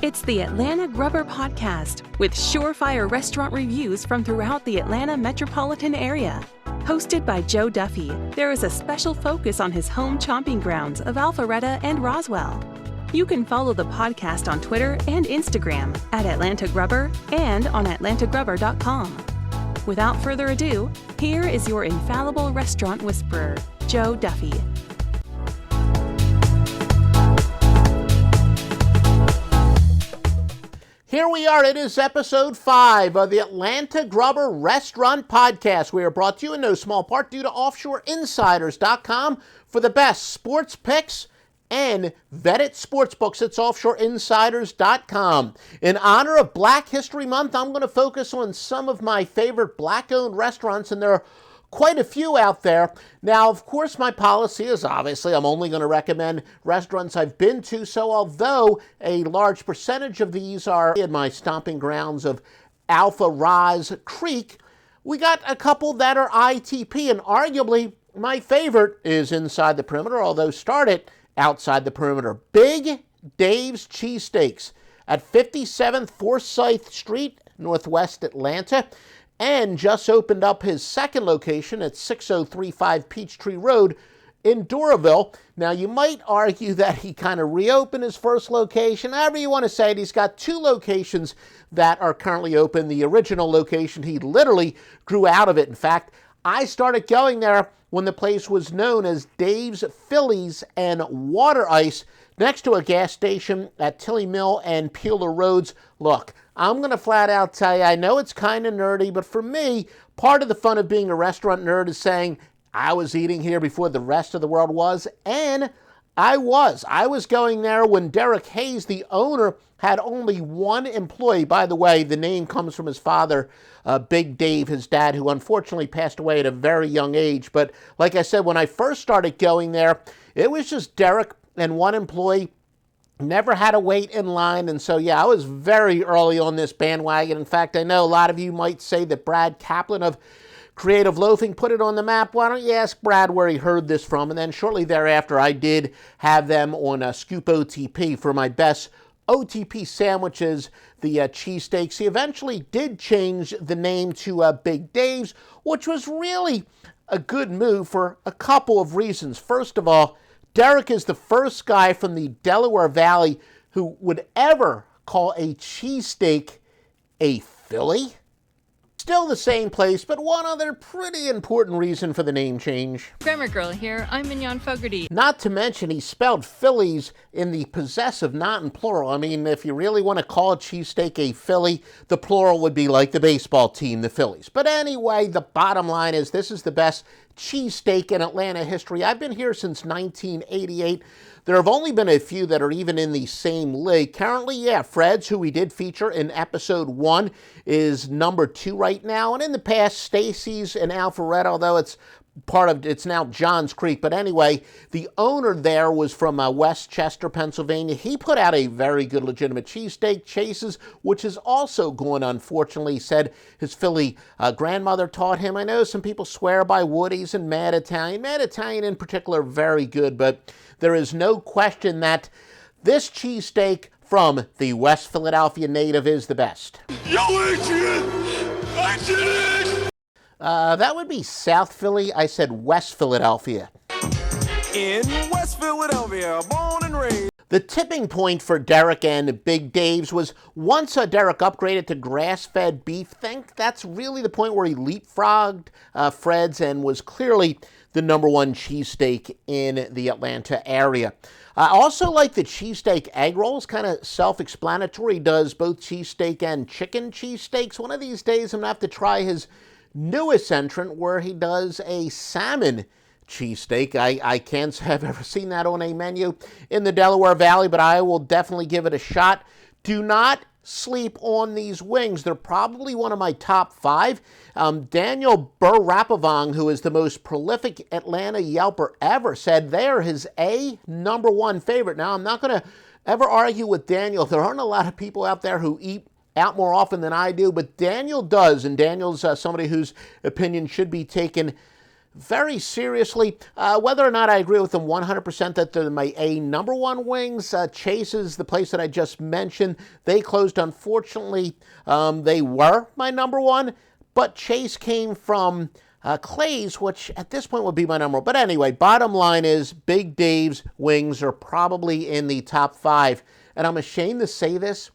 It's the Atlanta Grubber Podcast with surefire restaurant reviews from throughout the Atlanta metropolitan area. Hosted by Joe Duffy, there is a special focus on his home chomping grounds of Alpharetta and Roswell. You can follow the podcast on Twitter and Instagram at Atlanta Grubber and on atlantagrubber.com. Without further ado, here is your infallible restaurant whisperer, Joe Duffy. Here we are. It is episode 5 of the Atlanta Grubber Restaurant Podcast. We are brought to you in no small part due to OffshoreInsiders.com for the best sports picks and vetted sportsbooks. It's OffshoreInsiders.com. In honor of Black History Month, I'm going to focus on some of my favorite Black-owned restaurants, and there are quite a few out there. Now, of course, my policy is obviously I'm only going to recommend restaurants I've been to, so although a large percentage of these are in my stomping grounds of Alpharetta Creek, we got a couple that are ITP, and arguably my favorite is inside the perimeter, although started outside the perimeter. Big Dave's Cheesesteaks at 57th Forsyth Street, Northwest Atlanta, and just opened up his second location at 6035 Peachtree Road in Doraville. Now, you might argue that he kind of reopened his first location. However you want to say it, he's got 2 locations that are currently open. The original location, he literally grew out of it. In fact, I started going there when the place was known as Dave's Phillies and Water Ice, next to a gas station at Tilly Mill and Peeler Roads. Look, I'm going to flat out tell you, I know it's kind of nerdy, but for me, part of the fun of being a restaurant nerd is saying I was eating here before the rest of the world was, and I was. I was going there when Derek Hayes, the owner, had only 1 employee. By the way, the name comes from his father, Big Dave, his dad, who unfortunately passed away at a very young age. But like I said, when I first started going there, it was just Derek and 1 employee. Never had to wait in line, and so yeah, I was very early on this bandwagon. In fact, I know a lot of you might say that Brad Kaplan of Creative Loafing put it on the map. Why don't you ask Brad where he heard this from? And then shortly thereafter, I did have them on Scoop OTP for my best OTP sandwiches, the cheesesteaks. He eventually did change the name to Big Dave's, which was really a good move for a couple of reasons. First of all, Derek is the first guy from the Delaware Valley who would ever call a cheesesteak a Philly. Still the same place, but one other pretty important reason for the name change. Grammar Girl here, I'm Mignon Fogarty. Not to mention, he spelled Phillies in the possessive, not in plural. I mean, if you really want to call a cheesesteak a Philly, the plural would be like the baseball team, the Phillies. But anyway, the bottom line is this is the best cheesesteak in Atlanta history. I've been here since 1988. There have only been a few that are even in the same league. Currently, yeah, Fred's, who we did feature in episode 1, is number 2 right now. And in the past, Stacy's and Alpharetta, although it's now Johns Creek. But anyway, the owner there was from West Chester, Pennsylvania. He put out a very good legitimate cheesesteak, Chase's, which is also going, unfortunately, said his Philly grandmother taught him. I know some people swear by Woody's and Mad Italian. Mad Italian in particular, very good, but there is no question that this cheesesteak from the West Philadelphia native is the best. Yo, Adrian! I did it! That would be South Philly. I said West Philadelphia. In West Philadelphia, born and raised. The tipping point for Derek and Big Dave's was once Derek upgraded to grass-fed beef. Think that's really the point where he leapfrogged Fred's and was clearly the number 1 cheesesteak in the Atlanta area. I also like the cheesesteak egg rolls, kind of self-explanatory. He does both cheesesteak and chicken cheesesteaks. One of these days I'm going to have to try his newest entrant where he does a salmon cheesesteak. I can't say I've ever seen that on a menu in the Delaware Valley, but I will definitely give it a shot. Do not sleep on these wings. They're probably one of my top 5. Daniel Burr-Rapavong, who is the most prolific Atlanta Yelper ever, said they're his number 1 favorite. Now, I'm not going to ever argue with Daniel. There aren't a lot of people out there who eat out more often than I do, but Daniel does, and Daniel's somebody whose opinion should be taken very seriously. Whether or not I agree with them 100% that they're my number one wings, Chase is the place that I just mentioned. They closed, unfortunately. They were my number one, but Chase came from Clay's, which at this point would be my number one. But anyway, bottom line is Big Dave's wings are probably in the top 5. And I'm ashamed to say this.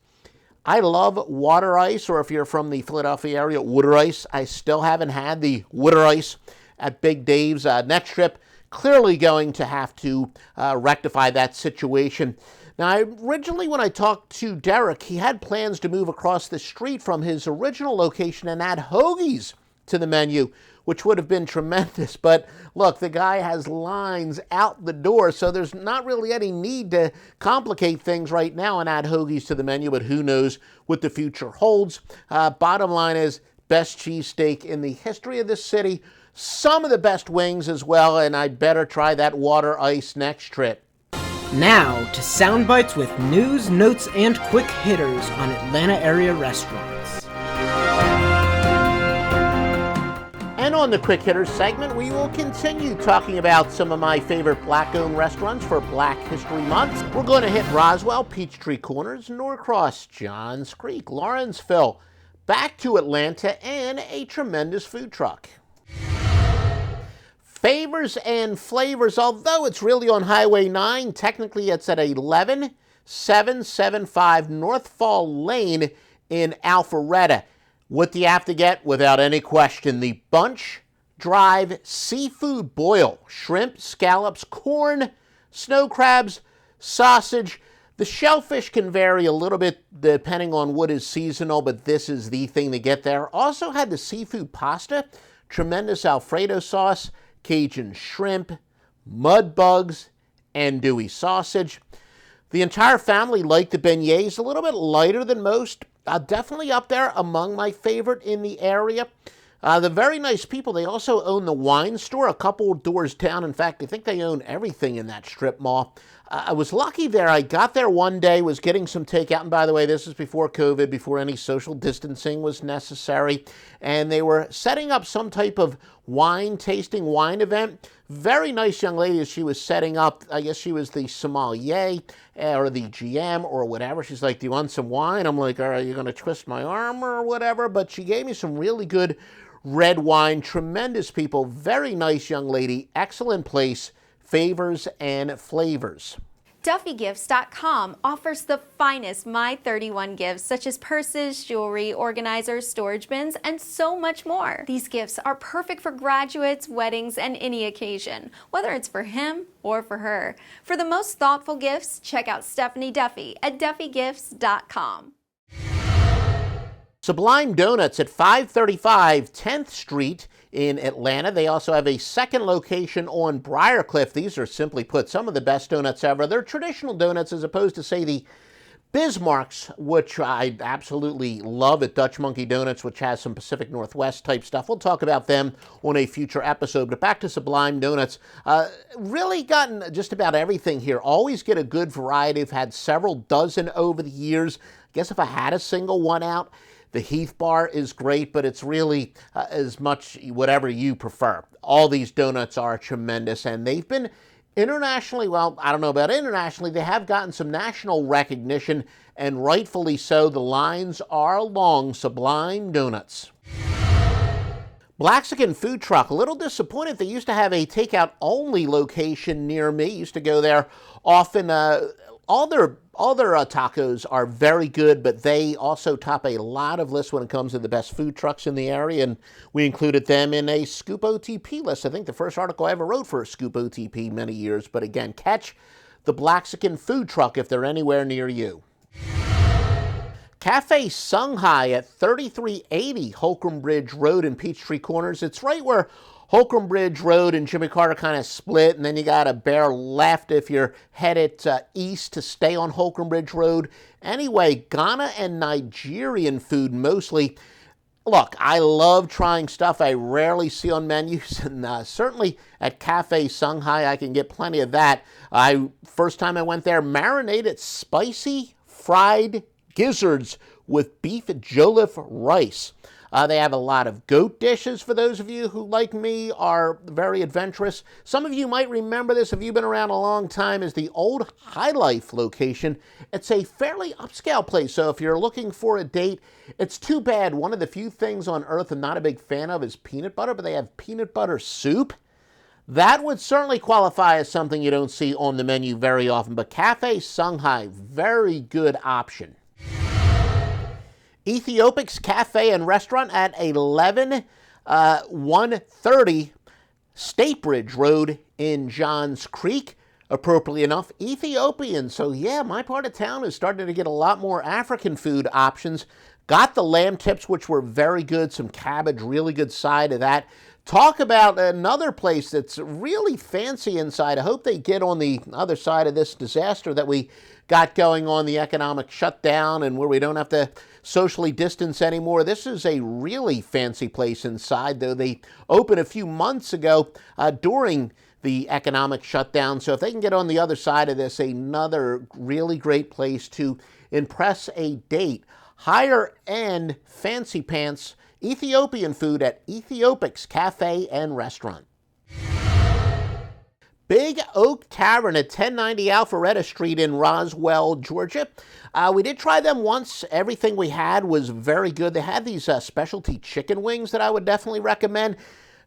I love water ice, or if you're from the Philadelphia area, water ice. I still haven't had the water ice at Big Dave's. Next trip, clearly going to have to rectify that situation. Now, originally when I talked to Derek, he had plans to move across the street from his original location and add hoagies to the menu, which would have been tremendous. But look, the guy has lines out the door, so there's not really any need to complicate things right now and add hoagies to the menu, but who knows what the future holds. Bottom line is, best cheesesteak in the history of this city, some of the best wings as well, and I'd better try that water ice next trip. Now to sound bites with news, notes, and quick hitters on Atlanta area restaurants. And on the Quick Hitters segment, we will continue talking about some of my favorite Black-owned restaurants for Black History Month. We're going to hit Roswell, Peachtree Corners, Norcross, Johns Creek, Lawrenceville, back to Atlanta, and a tremendous food truck. Favors and Flavors, although it's really on Highway 9, technically it's at 11775 North Fall Lane in Alpharetta. What do you have to get? Without any question, the Bunch Drive Seafood Boil. Shrimp, scallops, corn, snow crabs, sausage. The shellfish can vary a little bit depending on what is seasonal, but this is the thing to get there. Also had the seafood pasta, tremendous Alfredo sauce, Cajun shrimp, mud bugs, andouille sausage. The entire family liked the beignets, a little bit lighter than most. Definitely up there among my favorite in the area. The very nice people, they also own the wine store a couple doors down. In fact, I think they own everything in that strip mall. I was lucky there. I got there one day, was getting some takeout. And by the way, this is before COVID, before any social distancing was necessary. And they were setting up some type of tasting wine event. Very nice young lady as she was setting up. I guess she was the sommelier or the GM or whatever. She's like, do you want some wine? I'm like, are you going to twist my arm or whatever? But she gave me some really good red wine. Tremendous people. Very nice young lady. Excellent place. Favors and Flavors. DuffyGifts.com offers the finest My 31 gifts, such as purses, jewelry, organizers, storage bins, and so much more. These gifts are perfect for graduates, weddings, and any occasion, whether it's for him or for her. For the most thoughtful gifts, check out Stephanie Duffy at DuffyGifts.com. Sublime Donuts at 535 10th Street in Atlanta. They also have a second location on Briarcliff. These are, simply put, some of the best donuts ever. They're traditional donuts as opposed to, say, the Bismarcks, which I absolutely love at Dutch Monkey Donuts, which has some Pacific Northwest type stuff. We'll talk about them on a future episode. But back to Sublime Donuts. Really gotten just about everything here. Always get a good variety. I've had several dozen over the years. I guess if I had a single one out, the Heath Bar is great, but it's really as much whatever you prefer. All these donuts are tremendous, and they've been internationally, well, I don't know about internationally, they have gotten some national recognition, and rightfully so. The lines are long. Sublime Donuts. Blaxican Food Truck, a little disappointed. They used to have a takeout-only location near me. Used to go there often. All their tacos are very good, but they also top a lot of lists when it comes to the best food trucks in the area, and we included them in a Scoop OTP list. I think the first article I ever wrote for a Scoop OTP many years, but again, catch the Blaxican Food Truck if they're anywhere near you. Cafe Sunghai at 3380 Holcomb Bridge Road in Peachtree Corners. It's right where Holcomb Bridge Road and Jimmy Carter kind of split, and then you got a bear left if you're headed east to stay on Holcomb Bridge Road. Anyway, Ghana and Nigerian food mostly. Look, I love trying stuff I rarely see on menus, and certainly at Cafe Sunghai I can get plenty of that. First time I went there, marinated spicy fried gizzards with beef jollof rice. They have a lot of goat dishes for those of you who, like me, are very adventurous. Some of you might remember this if you've been around a long time as the old High Life location. It's a fairly upscale place, so if you're looking for a date, it's too bad. One of the few things on earth I'm not a big fan of is peanut butter, but they have peanut butter soup. That would certainly qualify as something you don't see on the menu very often, but Cafe Songhai, very good option. Ethiopics Cafe and Restaurant at 130 State Bridge Road in Johns Creek. Appropriately enough, Ethiopian. So yeah, my part of town is starting to get a lot more African food options. Got the lamb tips, which were very good. Some cabbage, really good side of that. Talk about another place that's really fancy inside. I hope they get on the other side of this disaster that we got going on, the economic shutdown, and where we don't have to socially distance anymore. This is a really fancy place inside, though they opened a few months ago during the economic shutdown. So if they can get on the other side of this, another really great place to impress a date. Higher end, fancy pants, Ethiopian food at Ethiopics Cafe and Restaurant. Big Oak Tavern at 1090 Alpharetta Street in Roswell, Georgia. We did try them once. Everything we had was very good. They had these specialty chicken wings that I would definitely recommend.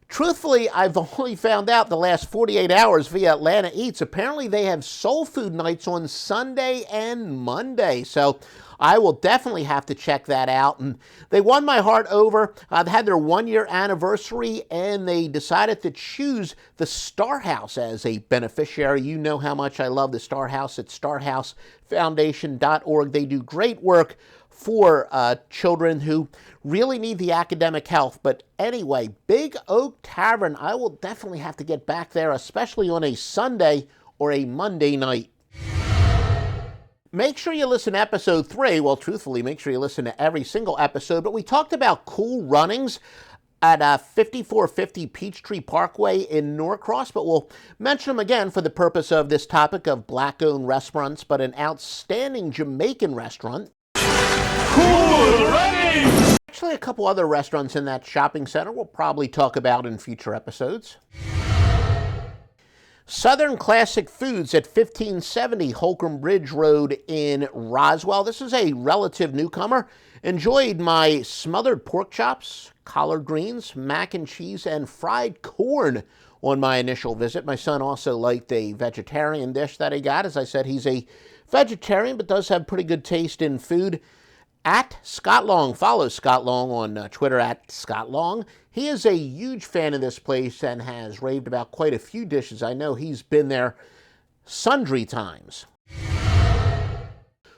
Truthfully, I've only found out the last 48 hours via Atlanta Eats. Apparently, they have soul food nights on Sunday and Monday. So I will definitely have to check that out. And they won my heart over. They had their 1-year anniversary, and they decided to choose the Star House as a beneficiary. You know how much I love the Star House at starhousefoundation.org. They do great work for children who really need the academic help. But anyway, Big Oak Tavern, I will definitely have to get back there, especially on a Sunday or a Monday night. Make sure you listen to episode 3. Well, truthfully, make sure you listen to every single episode. But we talked about cool runnings at 5450 Peachtree Parkway in Norcross, but we'll mention them again for the purpose of this topic of black-owned restaurants, but an outstanding Jamaican restaurant. Cool runnings! Actually, a couple other restaurants in that shopping center we'll probably talk about in future episodes. Southern Classic Foods at 1570 Holcomb Bridge Road in Roswell. This is a relative newcomer. Enjoyed my smothered pork chops, collard greens, mac and cheese, and fried corn on my initial visit. My son also liked a vegetarian dish that he got. As I said, he's a vegetarian but does have pretty good taste in food. At Scott Long, follow Scott Long on Twitter at Scott Long. He is a huge fan of this place and has raved about quite a few dishes. I know he's been there sundry times.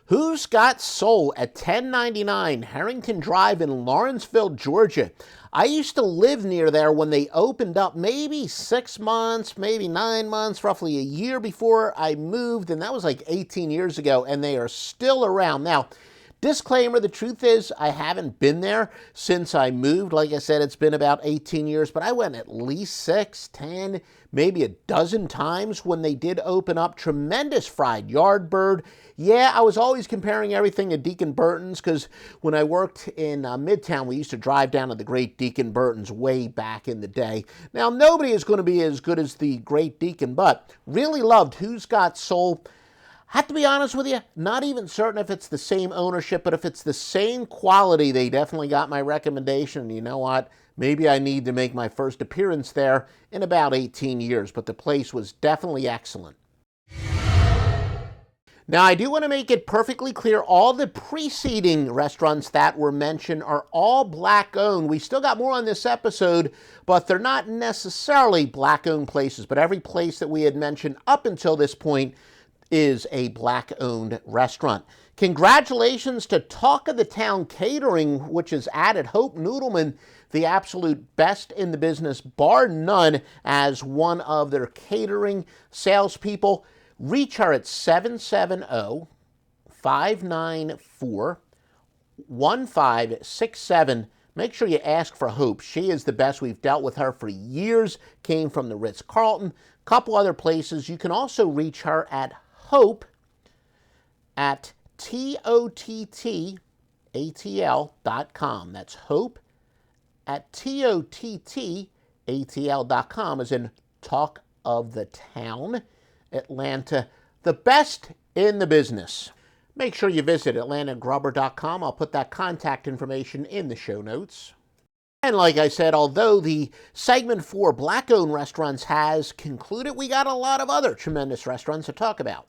Who's Got Soul at 1099 Harrington Drive in Lawrenceville, Georgia. I used to live near there when they opened up, maybe 6 months, maybe 9 months, roughly a year before I moved, and that was like 18 years ago, and they are still around. Now, disclaimer, the truth is I haven't been there since I moved. Like I said, it's been about 18 years, but I went at least 6, 10, maybe a dozen times when they did open up. Tremendous fried yardbird. Yeah, I was always comparing everything to Deacon Burton's because when I worked in Midtown, we used to drive down to the Great Deacon Burton's way back in the day. Now, nobody is going to be as good as the Great Deacon, but really loved Who's Got Soul. Have to be honest with you, not even certain if it's the same ownership, but if it's the same quality, they definitely got my recommendation. You know what? Maybe I need to make my first appearance there in about 18 years, but the place was definitely excellent. Now, I do want to make it perfectly clear, all the preceding restaurants that were mentioned are all black-owned. We still got more on this episode, but they're not necessarily black-owned places, but every place that we had mentioned up until this point is a black-owned restaurant. Congratulations to Talk of the Town Catering, which has added Hope Noodleman, the absolute best in the business, bar none, as one of their catering salespeople. Reach her at 770-594-1567. Make sure you ask for Hope. She is the best. We've dealt with her for years. Came from the Ritz-Carlton, a couple other places. You can also reach her at Hope at TOTTATL.com. That's Hope, at TOTTATL.com, as in Talk of the Town. Atlanta, the best in the business. Make sure you visit atlantagrubber.com. I'll put that contact information in the show notes. And like I said, although the segment for Black-owned restaurants has concluded, we got a lot of other tremendous restaurants to talk about.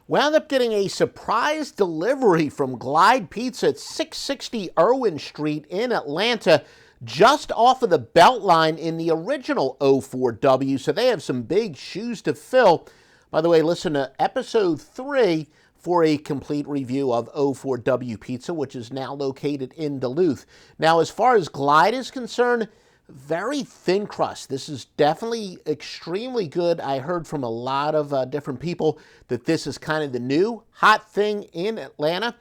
Wound up getting a surprise delivery from Glide Pizza at 660 Irwin Street in Atlanta, just off of the Beltline in the original 04W, so they have some big shoes to fill. By the way, listen to episode 3 for a complete review of 04W Pizza, which is now located in Duluth. Now, as far as Glide is concerned, very thin crust. This is definitely extremely good. I heard from a lot of different people that this is kind of the new hot thing in Atlanta.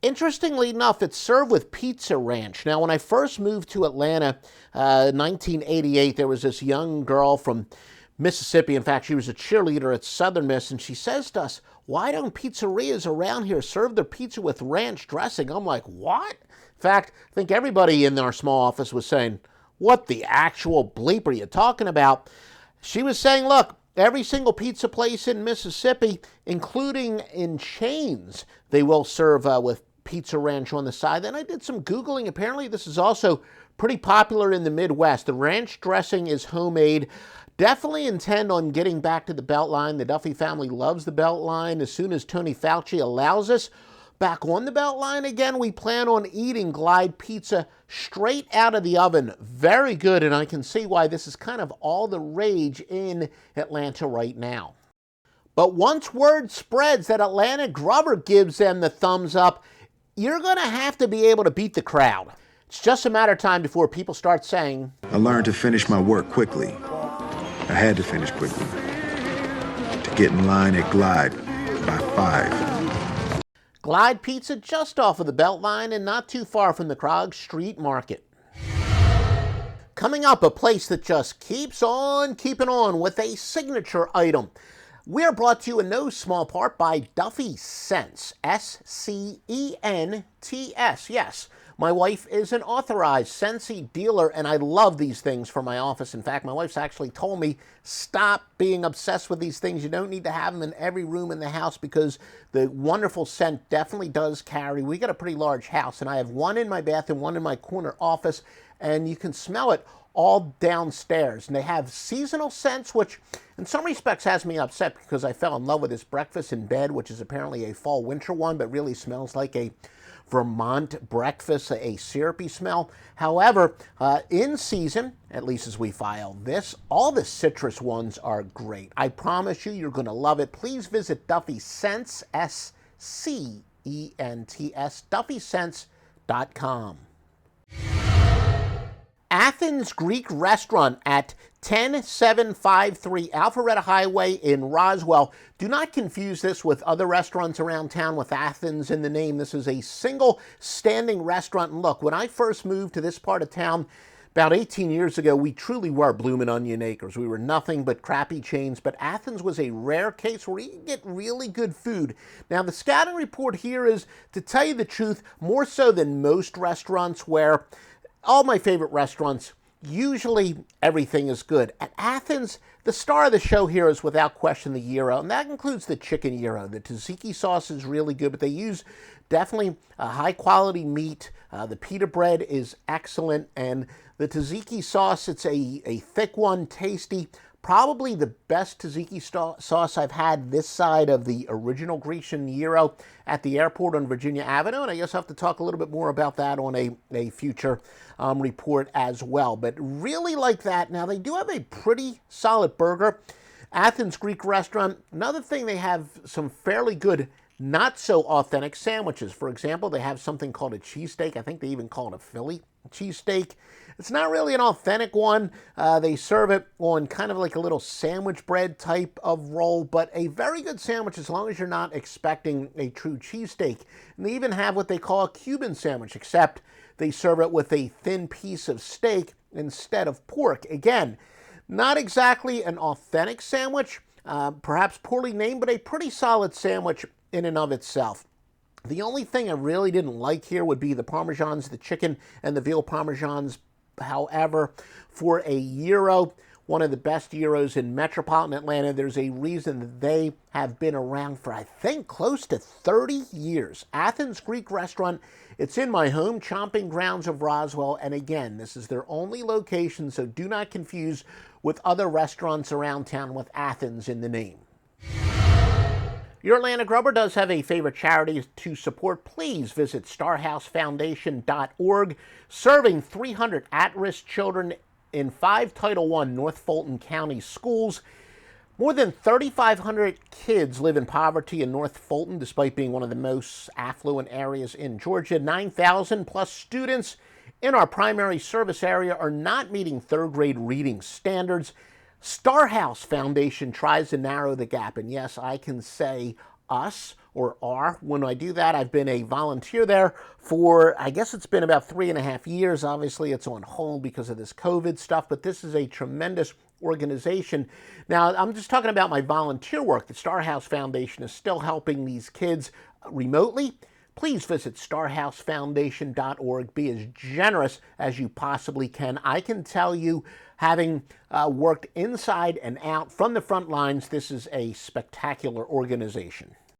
Interestingly enough, it's served with Pizza Ranch. Now, when I first moved to Atlanta, 1988, there was this young girl from Mississippi. In fact, she was a cheerleader at Southern Miss, and she says to us, "Why don't pizzerias around here serve their pizza with ranch dressing?" I'm like, what? In fact, I think everybody in our small office was saying, what the actual bleep are you talking about? She was saying, look, every single pizza place in Mississippi, including in chains, they will serve with Pizza Ranch on the side. Then I did some Googling. Apparently, this is also pretty popular in the Midwest. The ranch dressing is homemade. Definitely intend on getting back to the Beltline. The Duffy family loves the Beltline. As soon as Tony Fauci allows us back on the Beltline again, we plan on eating Glide Pizza straight out of the oven. Very good, and I can see why this is kind of all the rage in Atlanta right now. But once word spreads that Atlanta Grubber gives them the thumbs up, you're going to have to be able to beat the crowd. It's just a matter of time before people start saying, I learned to finish my work quickly. I had to finish quickly to get in line at Glide by 5. Glide Pizza just off of the Beltline and not too far from the Krog Street Market. Coming up, a place that just keeps on keeping on with a signature item. We're brought to you in no small part by Duffy Scents, S-C-E-N-T-S. Yes, my wife is an authorized Scentsy dealer, and I love these things for my office. In fact, my wife's actually told me, stop being obsessed with these things. You don't need to have them in every room in the house because the wonderful scent definitely does carry. We got a pretty large house, and I have one in my bathroom, one in my corner office, and you can smell it all downstairs. And they have seasonal scents, which in some respects has me upset because I fell in love with this breakfast in bed, which is apparently a fall winter one, but really smells like a Vermont breakfast, a syrupy smell. However, in season, at least as we file this, all the citrus ones are great. I promise you, you're going to love it. Please visit Duffy Scents, S-C-E-N-T-S, DuffyScents.com. Athens Greek Restaurant at 10753 Alpharetta Highway in Roswell. Do not confuse this with other restaurants around town with Athens in the name. This is a single standing restaurant. And look, when I first moved to this part of town about 18 years ago, we truly were Bloomin' Onion Acres. We were nothing but crappy chains, but Athens was a rare case where you can get really good food. Now, the scouting report here is, to tell you the truth, more so than most restaurants where all my favorite restaurants, usually everything is good. At Athens, the star of the show here is without question the gyro, and that includes the chicken gyro. The tzatziki sauce is really good, but they use definitely a high-quality meat. The pita bread is excellent, and the tzatziki sauce, it's a thick one, tasty. Probably the best tzatziki sauce I've had this side of the original Grecian gyro at the airport on Virginia Avenue, and I guess I'll have to talk a little bit more about that on a future report as well. But really like that. Now, they do have a pretty solid burger. Athens Greek Restaurant, another thing, they have some fairly good, not so authentic sandwiches. For example, they have something called a cheesesteak. I think they even call it a Philly cheesesteak. It's not really an authentic one. They serve it on kind of like a little sandwich bread type of roll, but a very good sandwich as long as you're not expecting a true cheesesteak. And they even have what they call a Cuban sandwich, except they serve it with a thin piece of steak instead of pork. Again, not exactly an authentic sandwich, perhaps poorly named, but a pretty solid sandwich in and of itself. The only thing I really didn't like here would be the Parmesans, the chicken and the veal Parmesans. However, for a gyro, one of the best gyros in metropolitan Atlanta, there's a reason that they have been around for, I think, close to 30 years. Athens Greek Restaurant, it's in my home chomping grounds of Roswell, and again, this is their only location, so do not confuse with other restaurants around town with Athens in the name. Your Atlanta Grubber does have a favorite charity to support. Please visit starhousefoundation.org, serving 300 at-risk children in 5 Title I North Fulton County schools. More than 3,500 kids live in poverty in North Fulton, despite being one of the most affluent areas in Georgia. 9,000 plus students in our primary service area are not meeting third-grade reading standards. Starhouse Foundation tries to narrow the gap, and yes, I can say us or our. When I do that, I've been a volunteer there for, I guess it's been about 3.5 years. Obviously, it's on hold because of this COVID stuff, but this is a tremendous organization. Now, I'm just talking about my volunteer work. The Starhouse Foundation is still helping these kids remotely. Please visit starhousefoundation.org. Be as generous as you possibly can. I can tell you, having worked inside and out from the front lines, this is a spectacular organization.